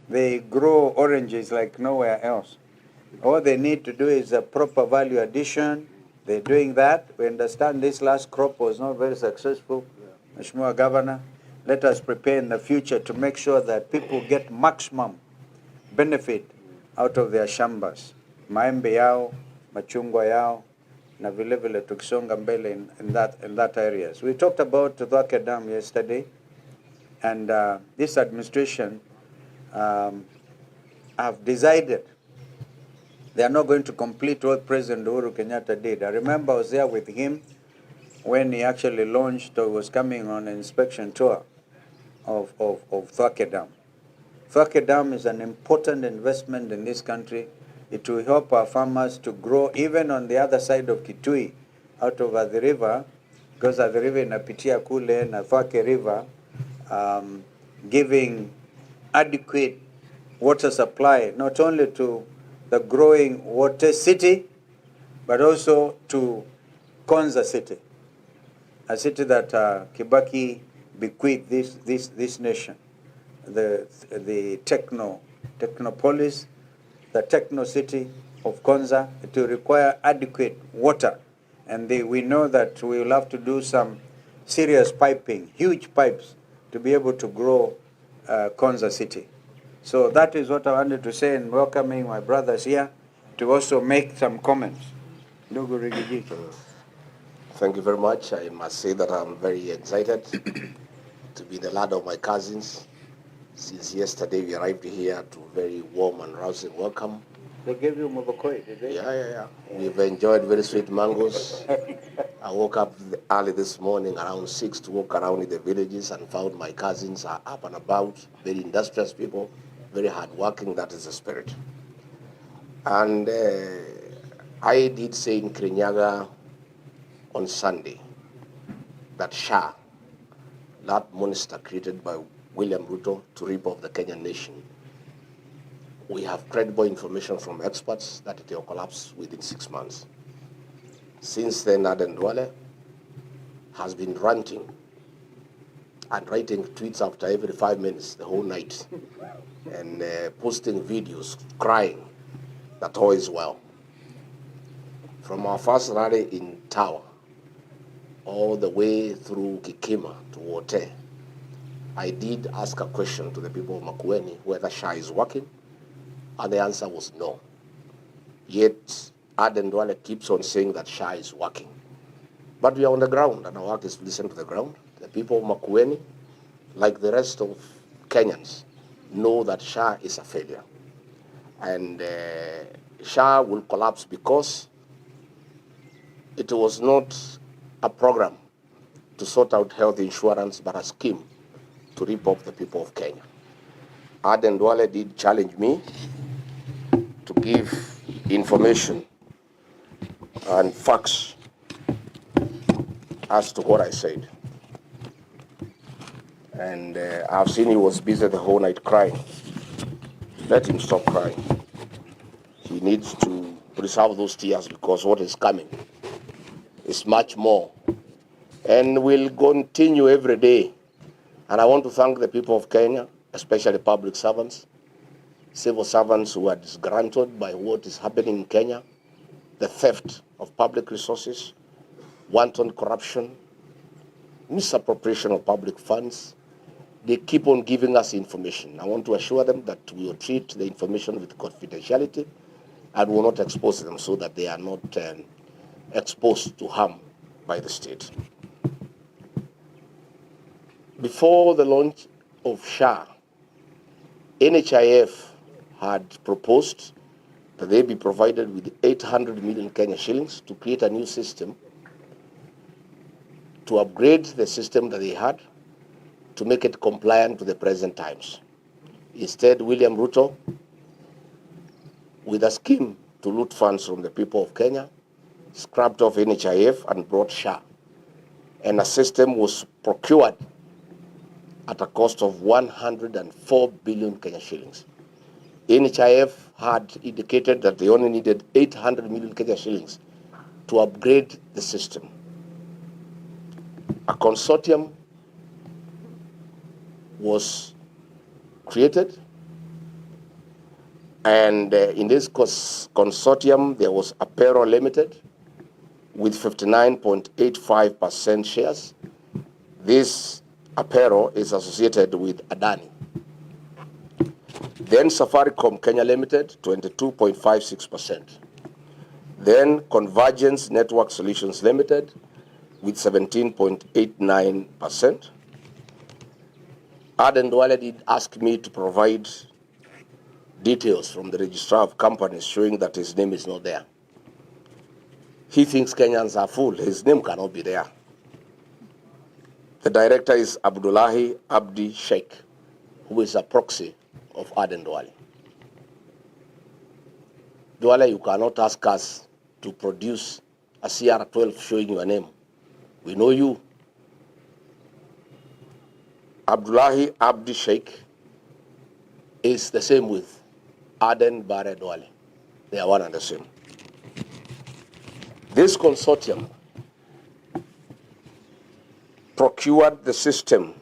They grow oranges like nowhere else. All they need to do is a proper value addition. They're doing that. We understand this last crop was not very successful. Mheshimiwa Governor, let us prepare in the future to make sure that people get maximum benefit out of their shambas. Maembe yao, machungwa yao, na vile vile tukisonga mbele in that areas. We talked about Thwake Dam yesterday, and this administration have decided they are not going to complete what President Uhuru Kenyatta did. I remember I was there with him when he actually launched or was coming on an inspection tour of Thwake Dam. Thwake Dam is an important investment in this country. It will help our farmers to grow even on the other side of Kitui, out of the river, because the river inapitia kule na Thwake River, giving adequate water supply, not only to the growing water city, but also to Konza city, a city that Kibaki bequeathed this nation, the technopolis, the techno city of Konza. It will require adequate water, and we know that we will have to do some serious piping, huge pipes, to be able to grow Konza city. So that is what I wanted to say in welcoming my brothers here to also make some comments. Ndugu Rigiji. Thank you very much. I must say that I'm very excited to be the lad of my cousins. Since yesterday we arrived here to a very warm and rousing welcome. They gave you Mobokoi, did they? Yeah. We've enjoyed very sweet mangoes. I woke up early this morning around 6 to walk around in the villages and found my cousins are up and about, very industrious people, very hardworking. That is the spirit. And I did say in Kirinyaga on Sunday that SHA, that monster created by William Ruto to rip off the Kenyan nation, we have credible information from experts that it will collapse within 6 months. Since then, Aden Duale has been ranting and writing tweets after every 5 minutes the whole night and posting videos crying that all is well. From our first rally in Tower all the way through Kikima to Wote, I did ask a question to the people of Makueni whether SHA is working, and the answer was no. Yet Aden Duale keeps on saying that SHA is working. But we are on the ground, and our work is to listen to the ground. The people of Makueni, like the rest of Kenyans, know that SHA is a failure. And SHA will collapse because it was not a program to sort out health insurance, but a scheme to rip off the people of Kenya. Aden Duale did challenge me to give information and facts as to what I said. And I've seen he was busy the whole night crying. Let him stop crying. He needs to preserve those tears because what is coming is much more. And will continue every day. And I want to thank the people of Kenya, especially public servants, civil servants who are disgruntled by what is happening in Kenya, the theft of public resources, wanton corruption, misappropriation of public funds. They keep on giving us information. I want to assure them that we will treat the information with confidentiality and will not expose them so that they are not exposed to harm by the state. Before the launch of SHA, NHIF had proposed that they be provided with 800 million Kenya shillings to create a new system, to upgrade the system that they had, to make it compliant to the present times. Instead, William Ruto, with a scheme to loot funds from the people of Kenya, scrapped off NHIF and brought SHA. And a system was procured at a cost of 104 billion Kenya shillings. NHIF had indicated that they only needed 800 million Kenya shillings to upgrade the system. A consortium was created And in this consortium, there was Apero Limited with 59.85% shares. This Apero is associated with Adani. Then Safaricom Kenya Limited, 22.56%. Then Convergence Network Solutions Limited with 17.89%. Aden Duale did ask me to provide details from the registrar of companies showing that his name is not there. He thinks Kenyans are full. His name cannot be there. The director is Abdullahi Abdi Sheikh, who is a proxy of Aden Duale. Duale, you cannot ask us to produce a CR12 showing your name. We know you. Abdullahi Abdi Sheikh is the same with Aden Bare Duale. They are one and the same. This consortium procured the system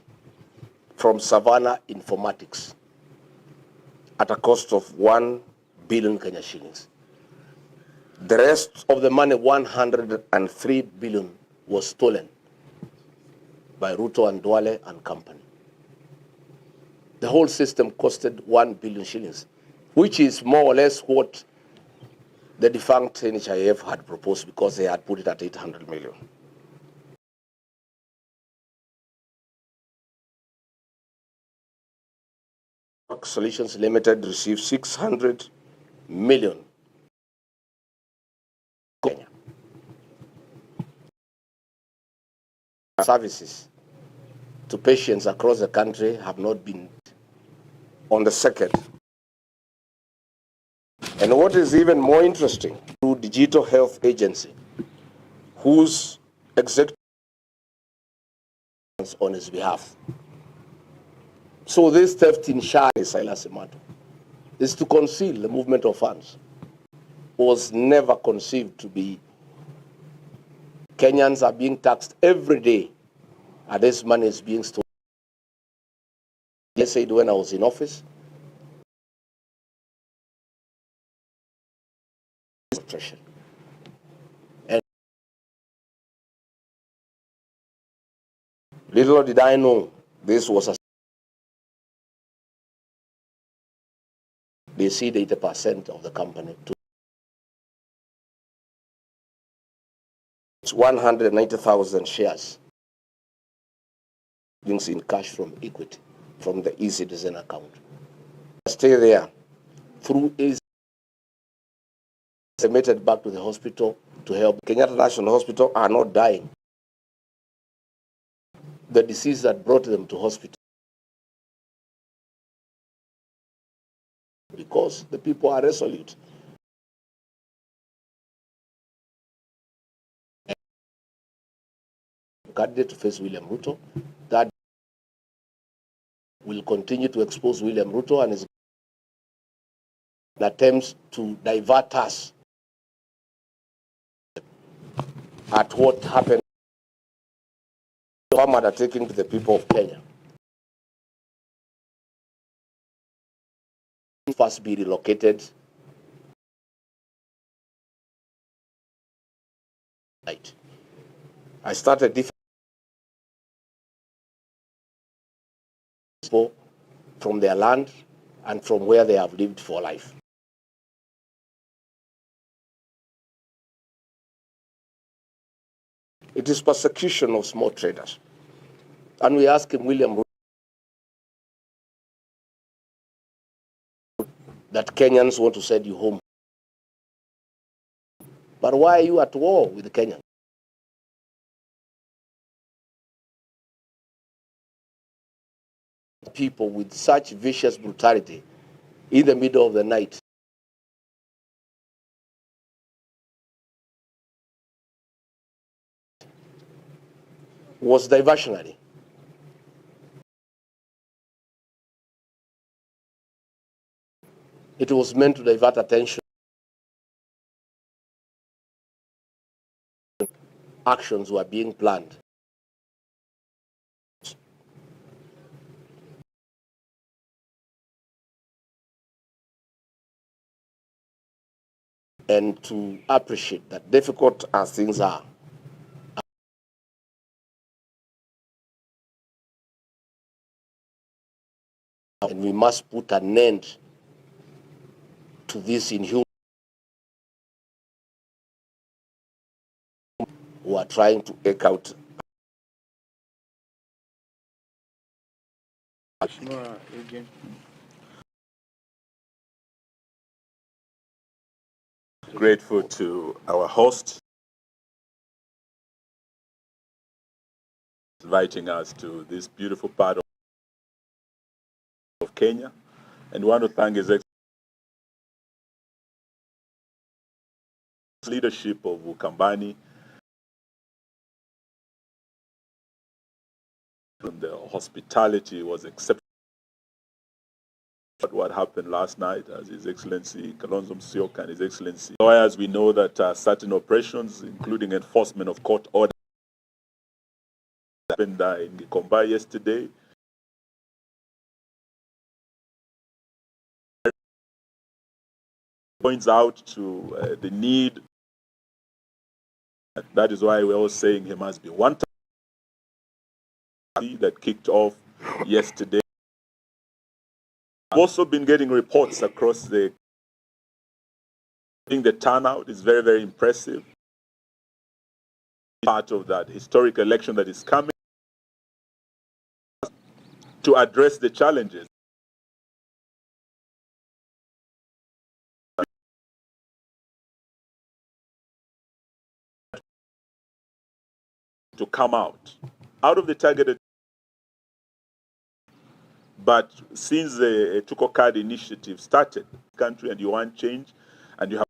from Savannah Informatics at a cost of 1 billion Kenya shillings. The rest of the money, 103 billion, was stolen by Ruto and Duale and company. The whole system costed 1 billion shillings, which is more or less what the defunct NHIF had proposed because they had put it at 800 million. Solutions Limited received 600 million. Kenya. Services to patients across the country have not been on the second. And what is even more interesting, through Digital Health Agency, whose executive on his behalf. So this theft in Shah, Silas Imato, is to conceal the movement of funds. Was never conceived to be. Kenyans are being taxed every day, and this money is being stolen. I said when I was in office, and little did I know this was a. They cede 80% of the company to. It's 190,000 shares. Things in cash from Equity, from the e-Citizen account. Stay there. Through is submitted back to the hospital to help. Kenyatta National Hospital are not dying. The disease that brought them to hospital. Because the people are resolute. Candidate to face William Ruto, that will continue to expose William Ruto and his attempts to divert us at what happened. Farm undertaking to the people of Kenya. First be relocated. Right. I started different people from their land and from where they have lived for life. It is persecution of small traders. And we ask him, William Ruto, that Kenyans want to send you home. But why are you at war with the Kenyans? People with such vicious brutality in the middle of the night. Was diversionary. It was meant to divert attention. Actions were being planned. and to appreciate that difficult as things are, and we must put an end to this inhuman who are trying to take out. Grateful to our host inviting us to this beautiful part of Kenya, and want to thank His leadership of Ukambani. The hospitality was exceptional. What happened last night, as His Excellency Kalonzo Musyoka and His Excellency lawyers, we know that certain operations, including enforcement of court orders, happened in Gikomba yesterday. Points out to the need. That is why we're all saying he must be one time that kicked off yesterday. I've also been getting reports across the. I think the turnout is very, very impressive. Part of that historic election that is coming to address the challenges. To come out of the targeted. But since the Tuko Card initiative started, country, and you want change, and you have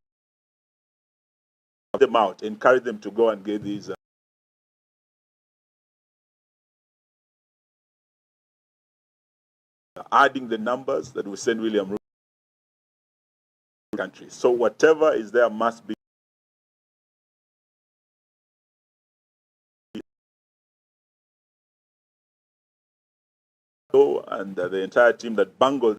them out, encourage them to go and get these. Adding the numbers that will send William Ruto to the country. So whatever is there must be. And the entire team that bungled.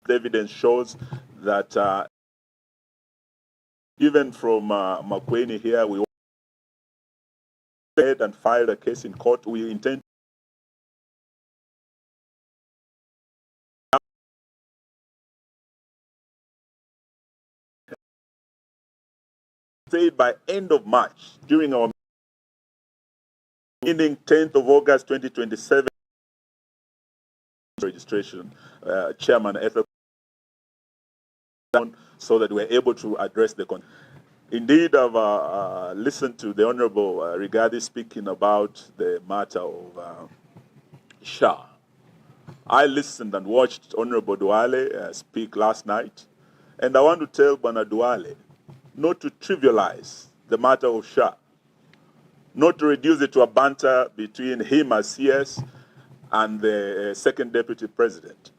The evidence shows that even from Makueni here, we said and filed a case in court. We intend to say by end of March, during our meeting 10th of August 2027, registration, Chairman Ethel, so that we're able to address the con. Indeed, I've listened to the Honorable Rigathi speaking about the matter of SHA. I listened and watched Honorable Duale speak last night, and I want to tell Bwana Duale not to trivialize the matter of SHA, not to reduce it to a banter between him as CS and the second deputy president.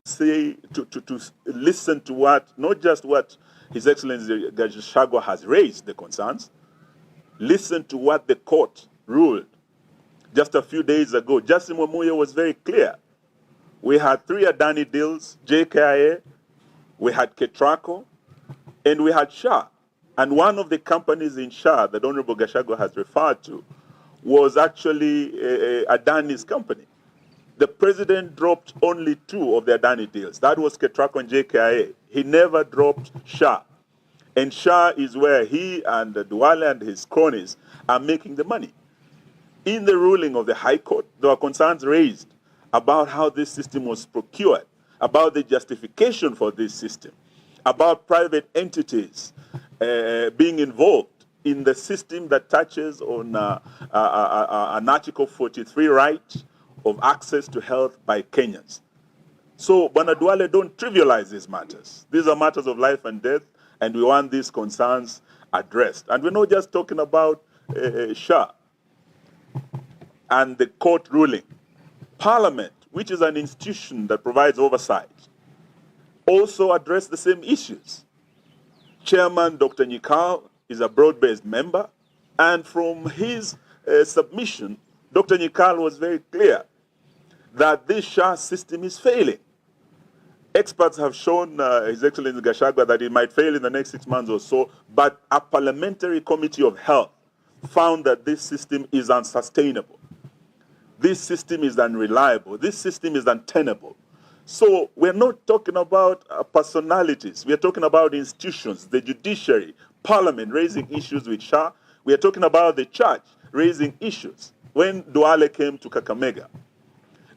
Say to listen to what, not just what His Excellency Gachagua has raised the concerns, listen to what the court ruled just a few days ago. Justin Mwamuye was very clear. We had 3 Adani deals, JKIA, we had Ketraco, and we had SHA. And one of the companies in SHA that Honorable Gachagua has referred to was actually Adani's company. The president dropped only 2 of the Adani deals. That was Ketraco and JKIA. He never dropped SHA. And SHA is where he and Duale and his cronies are making the money. In the ruling of the High Court, there were concerns raised about how this system was procured, about the justification for this system, about private entities being involved in the system that touches on an Article 43 right of access to health by Kenyans. So, Bwana Duale, don't trivialize these matters. These are matters of life and death, and we want these concerns addressed. And we're not just talking about SHA and the court ruling. Parliament, which is an institution that provides oversight, also addressed the same issues. Chairman Dr. Nyikal is a broad-based member, and from his submission, Dr. Nyikal was very clear that this SHA system is failing. Experts have shown His Excellency Gachagua that it might fail in the next 6 months or so, but a parliamentary committee of health found that this system is unsustainable. This system is unreliable. This system is untenable. So we're not talking about personalities. We're talking about institutions, the judiciary, parliament raising issues with SHA. We're talking about the church raising issues. When Duale came to Kakamega,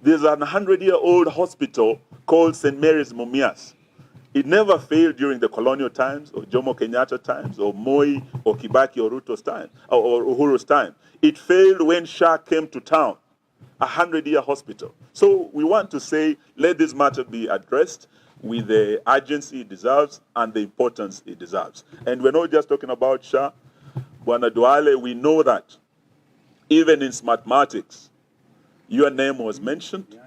there's an 100-year-old hospital called St. Mary's Mumias. It never failed during the colonial times, or Jomo Kenyatta times, or Moi, or Kibaki, or Ruto's time, or Uhuru's time. It failed when SHA came to town, a 100-year hospital. So we want to say, let this matter be addressed with the urgency it deserves and the importance it deserves. And we're not just talking about SHA. Bwana Duale, we know that even in Smartmatics, your name was mentioned.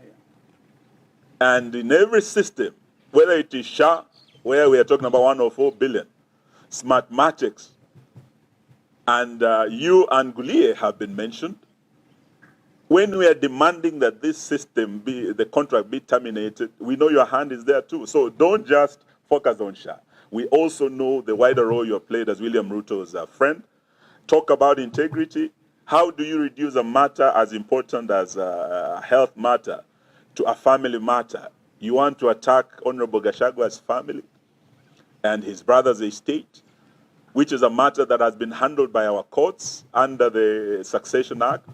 And in every system, whether it is SHA, where we are talking about 104 billion, Smartmatics, and you and Gulie have been mentioned. When we are demanding that this system the contract be terminated, we know your hand is there too. So don't just focus on SHA. We also know the wider role you have played as William Ruto's friend. Talk about integrity. How do you reduce a matter as important as a health matter to a family matter? You want to attack Honorable Gachagua's family and his brother's estate, which is a matter that has been handled by our courts under the Succession Act.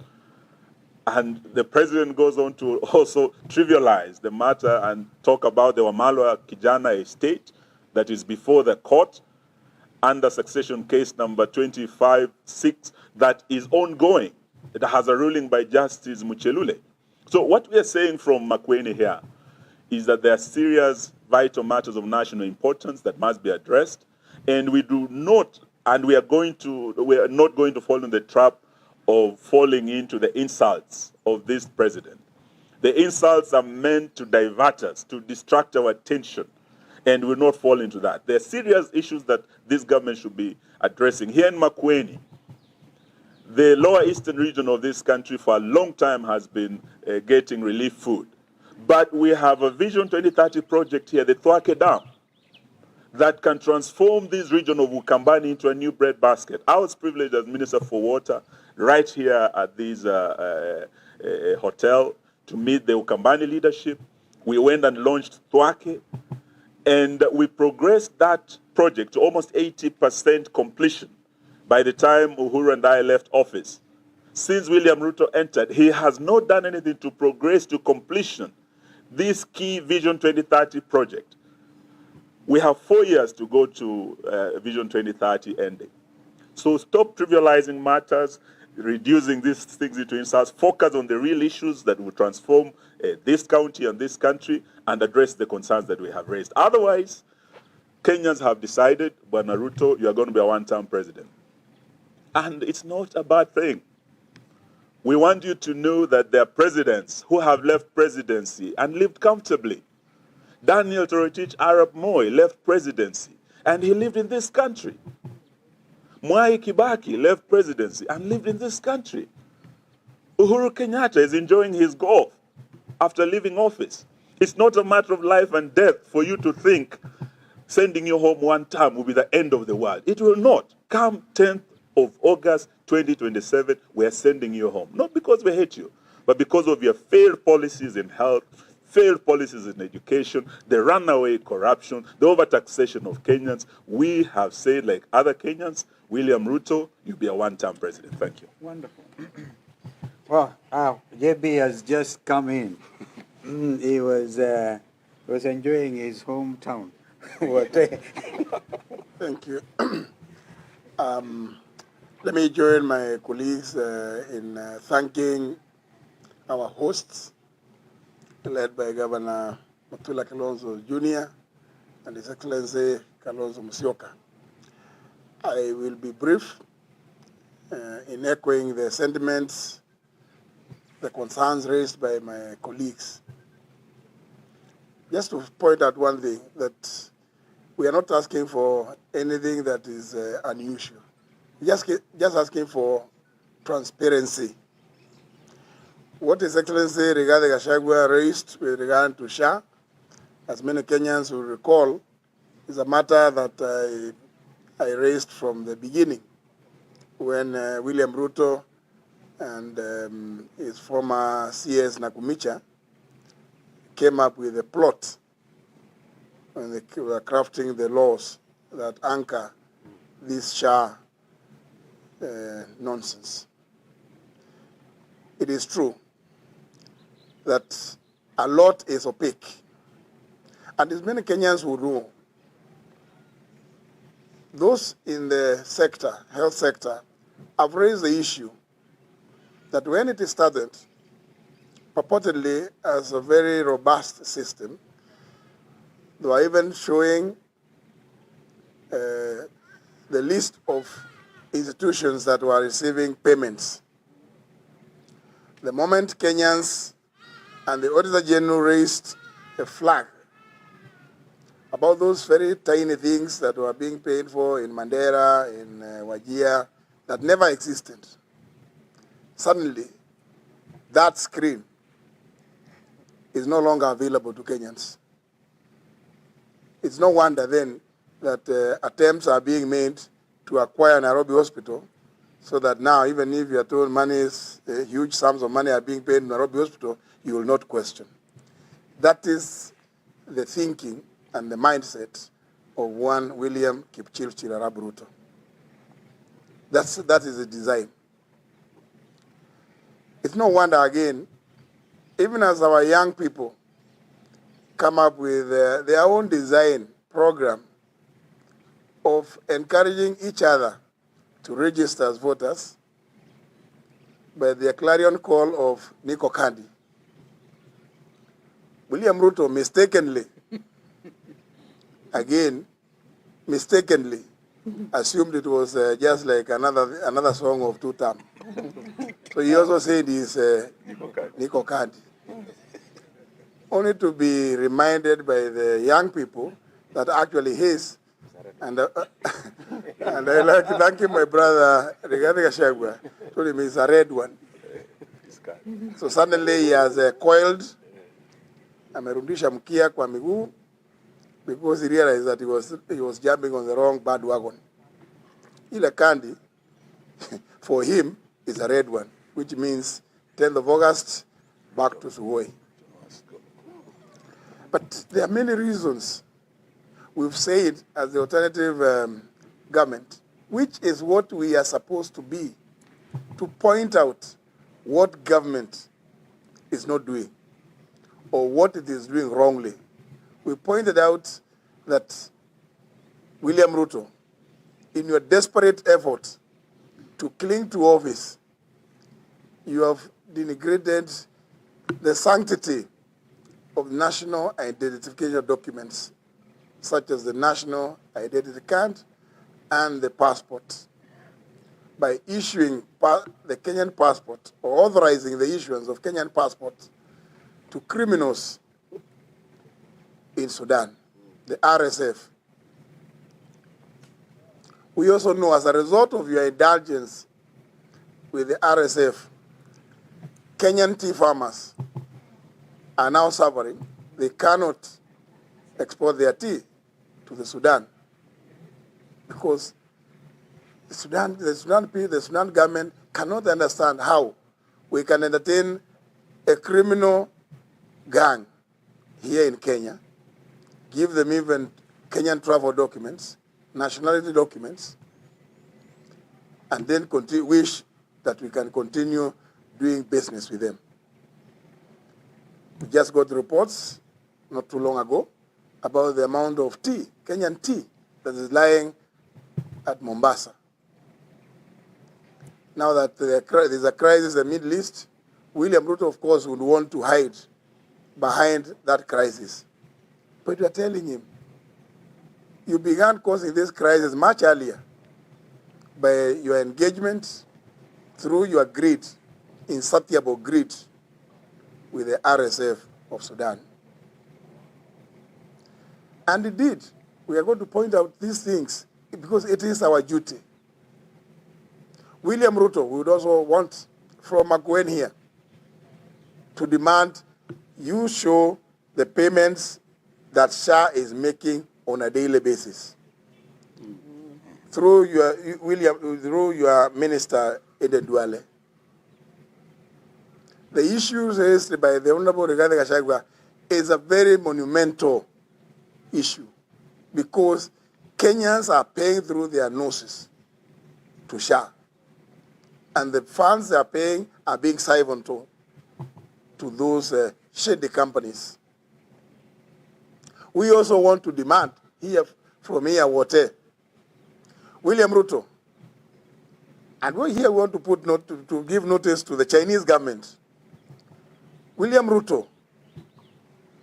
And the president goes on to also trivialize the matter and talk about the Wamalwa Kijana estate that is before the court under succession case number 25-6 that is ongoing. It has a ruling by Justice Muchelule. So what we are saying from Makueni here is that there are serious, vital matters of national importance that must be addressed, and we are not going to fall in the trap of falling into the insults of this president. The insults are meant to divert us, to distract our attention, and will not fall into that. There are serious issues that this government should be addressing. Here in Makueni, the lower eastern region of this country for a long time has been getting relief food. But we have a Vision 2030 project here, the Thwake Dam, that can transform this region of Ukambani into a new breadbasket. I was privileged as Minister for Water right here at this hotel to meet the Ukambani leadership. We went and launched Thwake, and we progressed that project to almost 80% completion by the time Uhuru and I left office. Since William Ruto entered, he has not done anything to progress to completion this key Vision 2030 project. We have 4 years to go to Vision 2030 ending. So stop trivializing matters, reducing these things into insults, focus on the real issues that will transform this county and this country and address the concerns that we have raised. Otherwise, Kenyans have decided, Bwana Ruto, you are going to be a one-term president. And it's not a bad thing. We want you to know that there are presidents who have left presidency and lived comfortably. Daniel Toroitich Arap Moi left presidency and he lived in this country. Mwai Kibaki left presidency and lived in this country. Uhuru Kenyatta is enjoying his golf after leaving office. It's not a matter of life and death for you to think sending you home one term will be the end of the world. It will not. Come 10th of August 2027, we are sending you home. Not because we hate you, but because of your failed policies in health, failed policies in education, the runaway corruption, the overtaxation of Kenyans. We have said, like other Kenyans, William Ruto, you'll be a one-term president. Thank you. Wonderful. Well, JB has just come in. He was enjoying his hometown. Thank you. Let me join my colleagues in thanking our hosts, led by Governor Mutula Kilonzo Jr. and His Excellency Kalonzo Musyoka. I will be brief in echoing the sentiments, the concerns raised by my colleagues. Just to point out one thing, that we are not asking for anything that is unusual. Just asking for transparency. what His Excellency Rigathi Gachagua raised with regard to SHA, as many Kenyans will recall, is a matter that I raised from the beginning when William Ruto and his former CS Nakumicha came up with a plot when they were crafting the laws that anchor this SHA nonsense. It is true that a lot is opaque, and as many Kenyans who know, those in the sector, health sector, have raised the issue that when it started, purportedly as a very robust system, they were even showing the list of institutions that were receiving payments. The moment Kenyans and the Auditor General raised a flag about those very tiny things that were being paid for in Mandera, in Wajir, that never existed, suddenly that screen is no longer available to Kenyans. It's no wonder then that attempts are being made to acquire Nairobi Hospital, so that now even if you are told huge sums of money are being paid in Nairobi Hospital, you will not question. That is the thinking and the mindset of one William Kipchirchir Arap Ruto. That is the design. It's no wonder again, even as our young people come up with their own design program of encouraging each other to register as voters by the clarion call of Nico Kandi. William Ruto mistakenly, again, mistakenly assumed it was just like another song of two term. So he also said he's Nico Kandi. Only to be reminded by the young people that actually his, and I like thanking my brother Rigathi Gachagua, told him he's a red one. So suddenly he has coiled, amerudisha mkia kwa miguu, because he realized that he was jumping on the wrong bandwagon. Ile Kandi, for him, is a red one, which means 10th of August, back to Sugoi. But there are many reasons we've said as the alternative government, which is what we are supposed to be, to point out what government is not doing or what it is doing wrongly. We pointed out that William Ruto, in your desperate effort to cling to office, you have denigrated the sanctity of national identification documents, such as the National Identity Card and the passport, by issuing the Kenyan passport or authorizing the issuance of Kenyan passports to criminals in Sudan, the RSF. We also know, as a result of your indulgence with the RSF, Kenyan tea farmers are now suffering. They cannot export their tea to the Sudan because the Sudan government cannot understand how we can entertain a criminal gang here in Kenya, give them even Kenyan travel documents, nationality documents, and then wish that we can continue doing business with them. We just got reports not too long ago about the amount of tea, Kenyan tea, that is lying at Mombasa. Now that there's a crisis in the Middle East, William Ruto, of course, would want to hide behind that crisis. But we are telling him, you began causing this crisis much earlier by your engagement through your greed, insatiable greed, with the RSF of Sudan. And indeed, we are going to point out these things because it is our duty. William Ruto would also want from Makueni here to demand you show the payments that SHA is making on a daily basis through your minister, Ede Duale. The issues raised by the Honorable Rigathi Gachagua is a very monumental issue because Kenyans are paying through their noses to SHA, and the funds they are paying are being siphoned to those shady companies. We also want to demand here from here William Ruto, and we want to put to give notice to the Chinese government. William Ruto,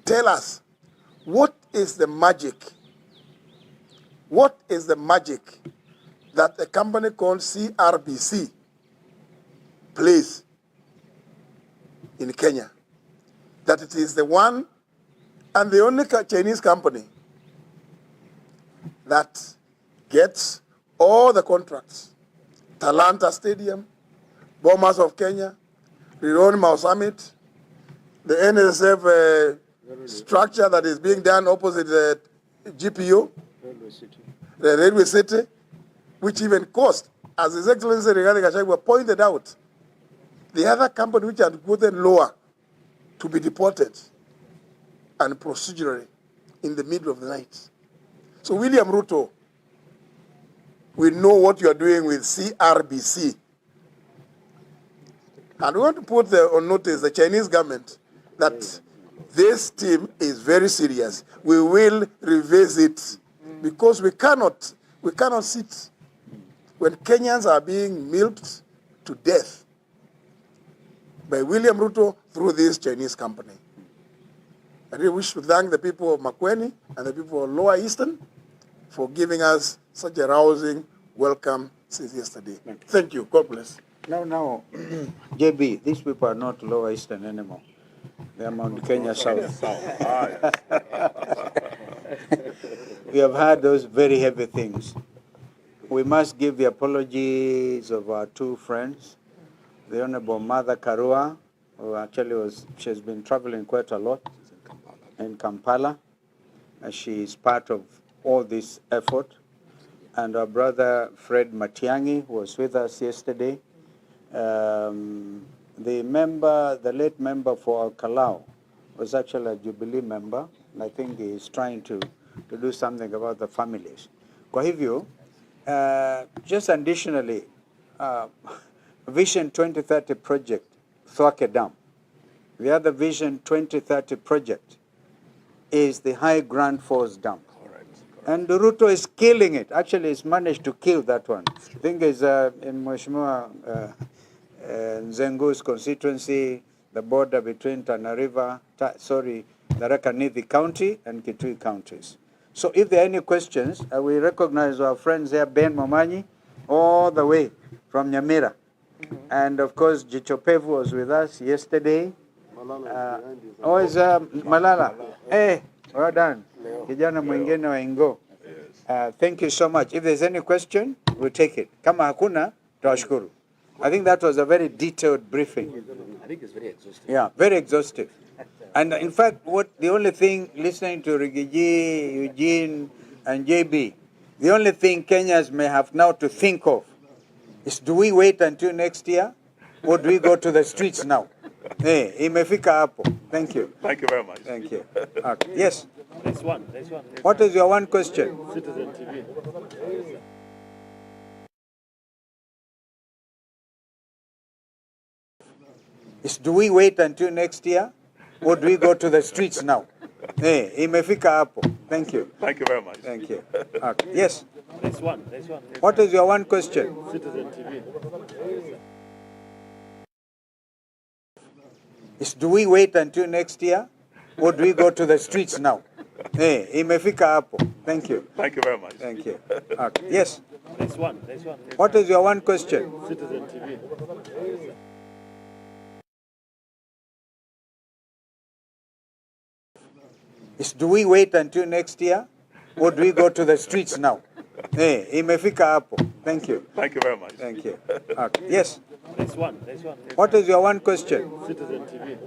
tell us, what is the magic? What is the magic that a company called CRBC plays in Kenya? That it is the one and the only Chinese company that gets all the contracts. Talanta Stadium, Bomas of Kenya, Rironi Mau Summit, the NSF structure that is being done opposite the GPO, the Railway City, which even cost, as His Excellency Rigathi Gachagua pointed out, the other company which had gotten lower to be deported and procedurally in the middle of the night. So William Ruto, we know what you are doing with CRBC. And we want to put on notice the Chinese government that this team is very serious. We will revisit because we cannot sit when Kenyans are being milked to death by William Ruto through this Chinese company. I really wish to thank the people of Makueni and the people of Lower Eastern for giving us such a rousing welcome since yesterday. Thank you. God bless. No, JB, these people are not Lower Eastern anymore. They are Mount Kenya South. We have had those very heavy things. We must give the apologies of our two friends, the Honorable Mother Karua, who actually she's been traveling quite a lot in Kampala, and she is part of all this effort. And our brother Fred Matiang'i, who was with us yesterday. The late member for Kalau was actually a Jubilee member, and I think he is trying to do something about the families. Kwa hivyo, just additionally, Vision 2030 project, Thwake Dam. The other Vision 2030 project is the High Grand Falls Dam. And Ruto is killing it. Actually, he's managed to kill that one. I think it's in Mheshimiwa Nzengu's constituency, the border between Tharaka Nithi County and Kitui counties. So if there are any questions, we recognize our friends here, Ben Momanyi, all the way from Nyamira. And of course, Jichopevu was with us yesterday. Malala. Hey, well done. Kijana mwingine wa Ingo. Thank you so much. If there's any question, we'll take it. Kama hakuna, tawashukuru. I think that was a very detailed briefing. I think it's very exhaustive. Yeah, very exhaustive. And in fact, the only thing, listening to Rigiji, Eugene, and JB, the only thing Kenyans may have now to think of is, do we wait until next year, or do we go to the streets now? Hey, imefika hapo. Thank you. Thank you very much. Thank you. Okay. Yes. There's one. What is your one question? Citizen TV. Do we wait until next year, or do we go to the streets now? Hey, imefika hapo. Thank you. Thank you very much. Thank you. Okay. Yes. There's one. What is your one question? Citizen TV. Do we wait until next year, or do we go to the streets now? Hey, imefika hapo. Thank you. Thank you very much. Thank you. Okay. Yes. There's one. What is your one question? Citizen TV. Do we wait until next year, or do we go to the streets now? Hey, imefika hapo. Thank you. Thank you very much. Thank you. Okay. Yes. There's one. What is your one question? Citizen TV.